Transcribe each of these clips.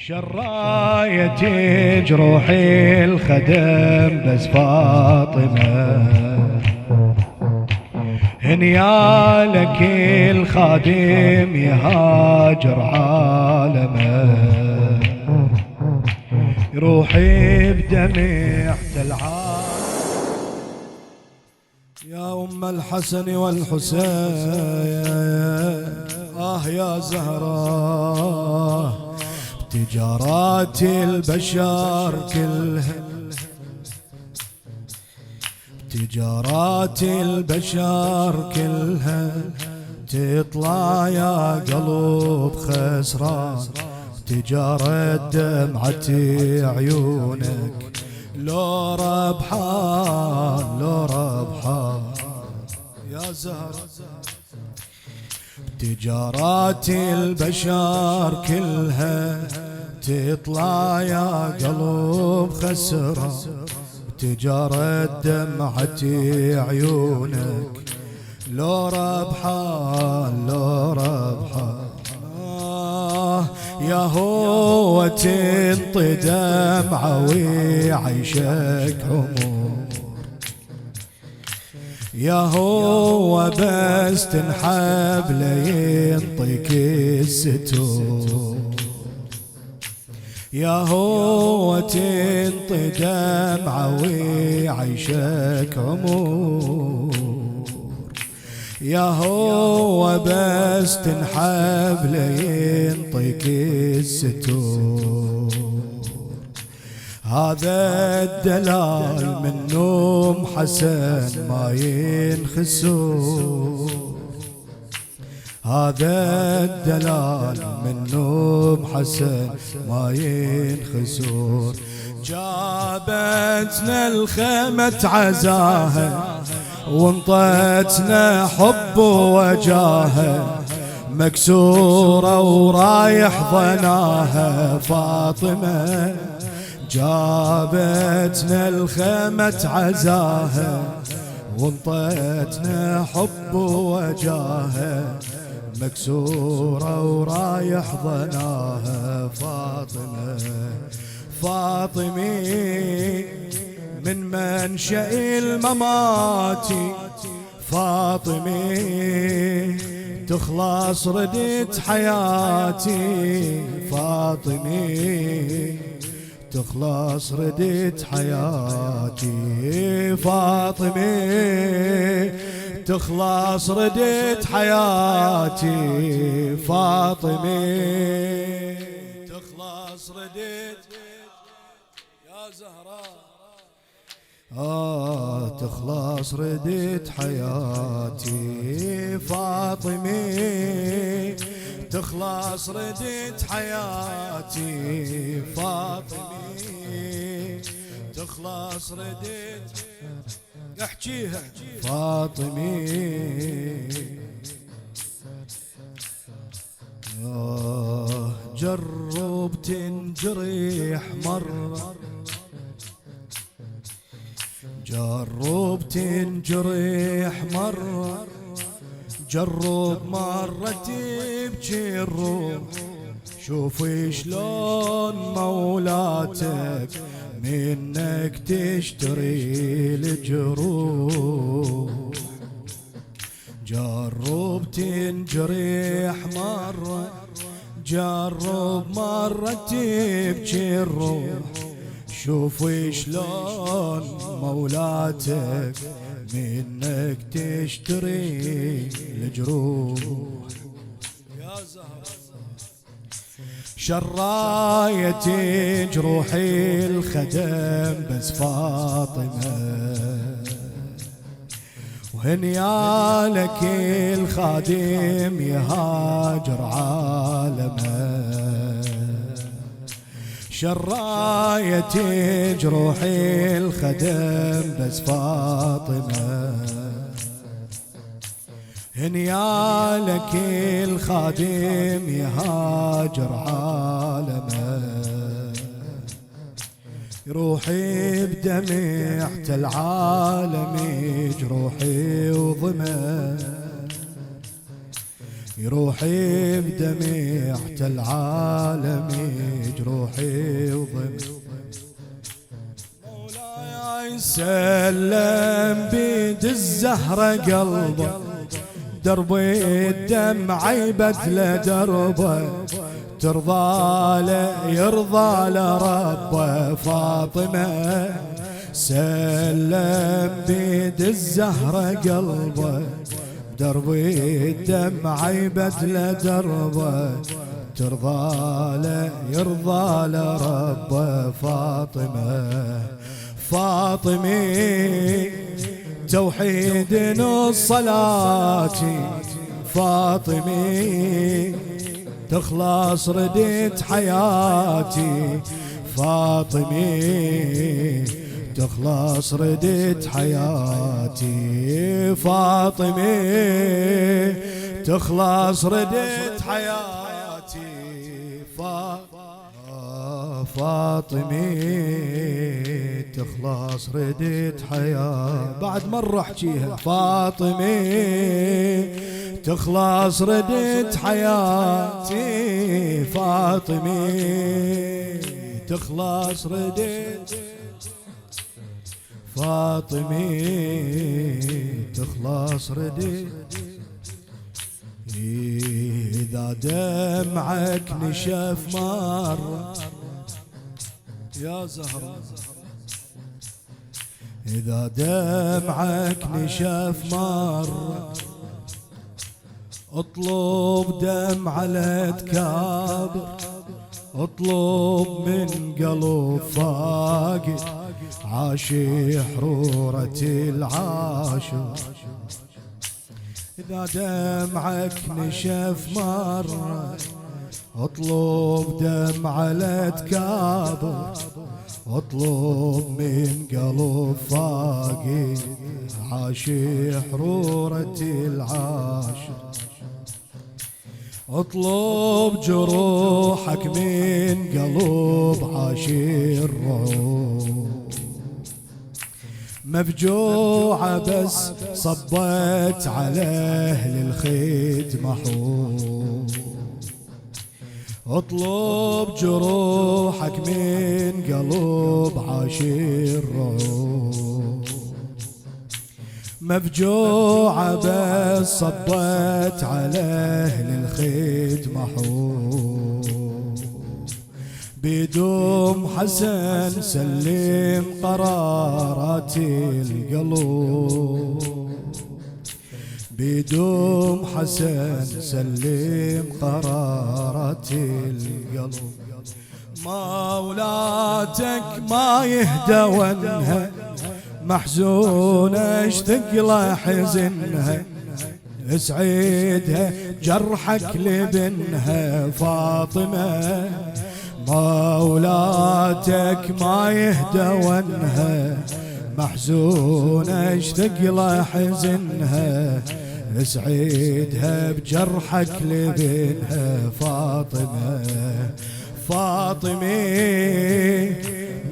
شراية جروحي الخدم بس فاطمة هنيالك الخادم يهاجر عالمه روحي بدمع تلعب يا أم الحسن والحسين يا زهراء تجارات البشر كلها تجارات البشر كلها تطلع يا قلب خسران تجارة دمعة عيونك لو ربحان لو ربحان يا زهرة تجارات البشر كلها تطلع يا قلب خسران تجارة دمعة عيونك لو ربحان لو ربحان يا هو تنطي دمعة ويعيشك عمر يا هو بس تنحب لينطيك الستور يا هو تنطي دمعة ويعيشك عمر يا هو بس تنحب لينطيك الستور هذا الدلال من نوم حسن ما ينخسور هذا الدلال من نوم حسن ما ينخسور جابتنا الخيمة عزاها وانطتنا حب وجاها مكسورة ورايح ظناها فاطمة جابتنا الخيمة عزاها وانطتنا حب وجاها مكسورة ورايح ظناها فاطمة فاطمي من منشأ الممات فاطمي تخلص ردت حياتي فاطمي تخلص ردت حياتي فاطمي تخلص ردت حياتي فاطمي تخلص ردت يا زهراء تخلص ردت حياتي فاطمي تخلص ردت حياتي فاطمي تخلص ردت احكيها فاطمي جرب تنجريح مرة جرب تنجريح مرة جرب مرة تبكي الروح شوف شلون مولاتك منك تشتري الجروح جرب تنجريح مرة جرب مرة تبكي الروح شوف شلون مولاتك منك تشتري الجروح يا زهرة شراية جروحي الخدم بس فاطمة وهنيالك الخادم يهاجر عالمه شراية جروحي الخدم بس فاطمة هنيالك الخادم يهاجر عالمه روحي بدمعة العالم جروحي وضمه روحي بدمعة العالم جروحي وضم. مولاي سلم بيد الزهرة قلبه، دربي الدمع يبدل دربه، ترضى له يرضى لربه. فاطمة سلم بيد الزهرة قلبه، دربي الدمع يبدل دربه، ترضى له يرضى لربه. فاطمة فاطمي توحيد الصلاة، فاطمي تخلص ردت حياتي، فاطمي تخلص ردت حياتي، فاطمي تخلص ردت حياتي. فاطمي تخلص ردت حياتي. بعد مرة احكيها. فاطمي تخلص ردت حياتي، فاطمي تخلص ردت، فاطمي تخلص ردت. إذا دمعك نشف مرة يا زهرة، إذا دمعك نشف مرة، اطلب دمعة لا تكابر، اطلب من قلب فاقد عاشي حرورة العاشق. إذا دمعك نشف مرة، اطلب دمعة لا تكابر، اطلب من قلب فاقد عاشي حرورة العاشق. اطلب جروحك من قلب عاشي الروح، مفجوعة بس صبت على أهل الخيط محوم. اطلب جروحك من قلب عاشي الروح، مفجوعة بس صبت على أهل الخيط محوم. بيدوم حسن سلم قرارات القلوب، بيدوم حسن سلم قرارات القلوب. مولاتك ما يهدى ونها، محزونة اشتقل حزنها، اسعدها جرحك لبنها. فاطمة مولاتك ما يهدى ونها، محزونة اشتقل حزنها، اسعدها بجرحك لبنها. فاطمة فاطمي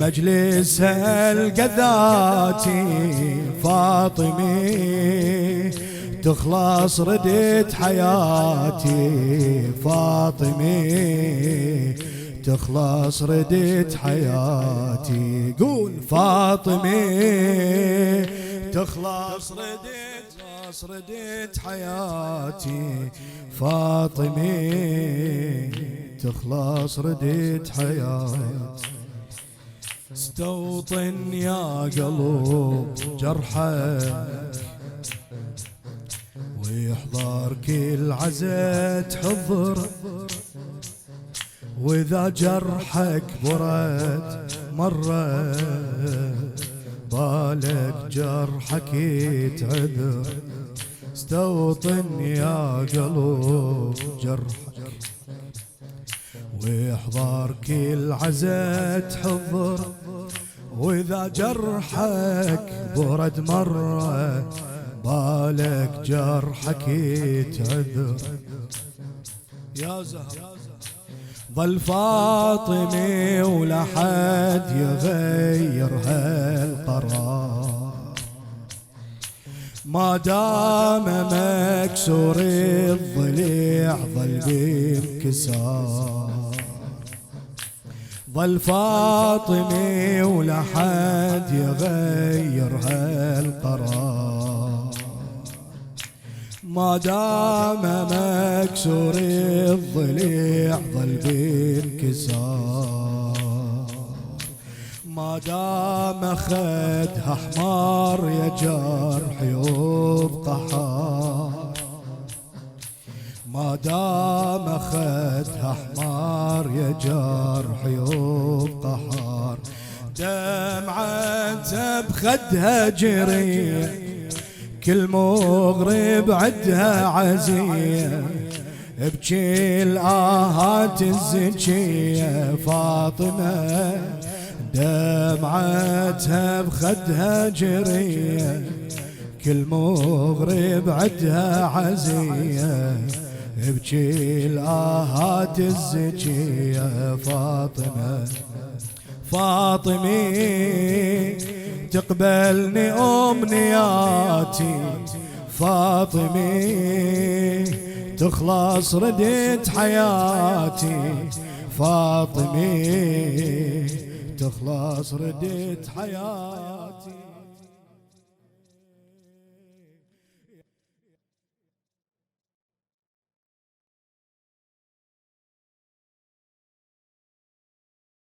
مجلسها القذاتي، فاطمي تخلص ردت حياتي، فاطمي تخلص ردت حياتي. قول فاطمي تخلص ردت حياتي، فاطمي تخلص ردت حياتي. استوطن يا قلب جرحك، ويحضر كل عزة تحضر، وإذا جرحك برد مرة، بالك جرحك يتعذر. استوطن يا قلب جرحك، ويحضر كل عزة تحضر، وإذا جرحك برد مرة، بالك جرحك يتعذر. يا زهر ظل فاطمي ولا حد يغير هالقرار، ما دام مكسور الضليع ظل بانكسار. ظل فاطمي ولا حد يغير هالقرار، ما دام مكسور الضليع ظل بانكسار، ما دام خدها حمار يا جرح يبقى حار، ما دام خدها حمار يا جرح يبقى حار، دمعته بخدها جريح كل مغرب عدها عزية، ابكي الآهات الزكية فاطمة دمعتها بخدها جرية، كل مغرب عدها عزية، ابكي الآهات الزكية فاطمة. فاطمي تقبلني أمنياتي، فاطمي تخلص ردت حياتي، فاطمي تخلص ردت حياتي.